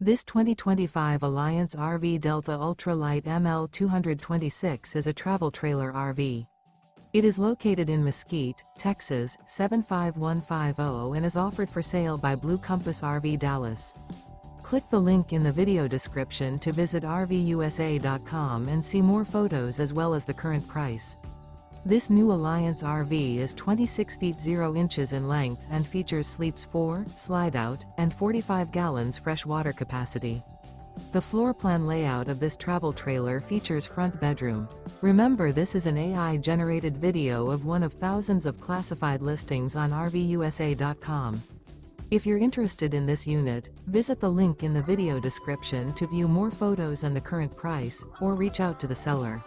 This 2025 Alliance RV Delta Ultralight ML226 is a travel trailer RV. It is located in Mesquite, Texas, 75150 and is offered for sale by Blue Compass RV Dallas. Click the link in the video description to visit RVUSA.com and see more photos as well as the current price. This new Alliance RV is 26 feet 0 inches in length and features sleeps 4, Slideout, and 45 gallons fresh water capacity. The floor plan layout of this travel trailer features front bedroom. Remember, this is an AI-generated video of one of thousands of classified listings on RVUSA.com. If you're interested in this unit, visit the link in the video description to view more photos and the current price, or reach out to the seller.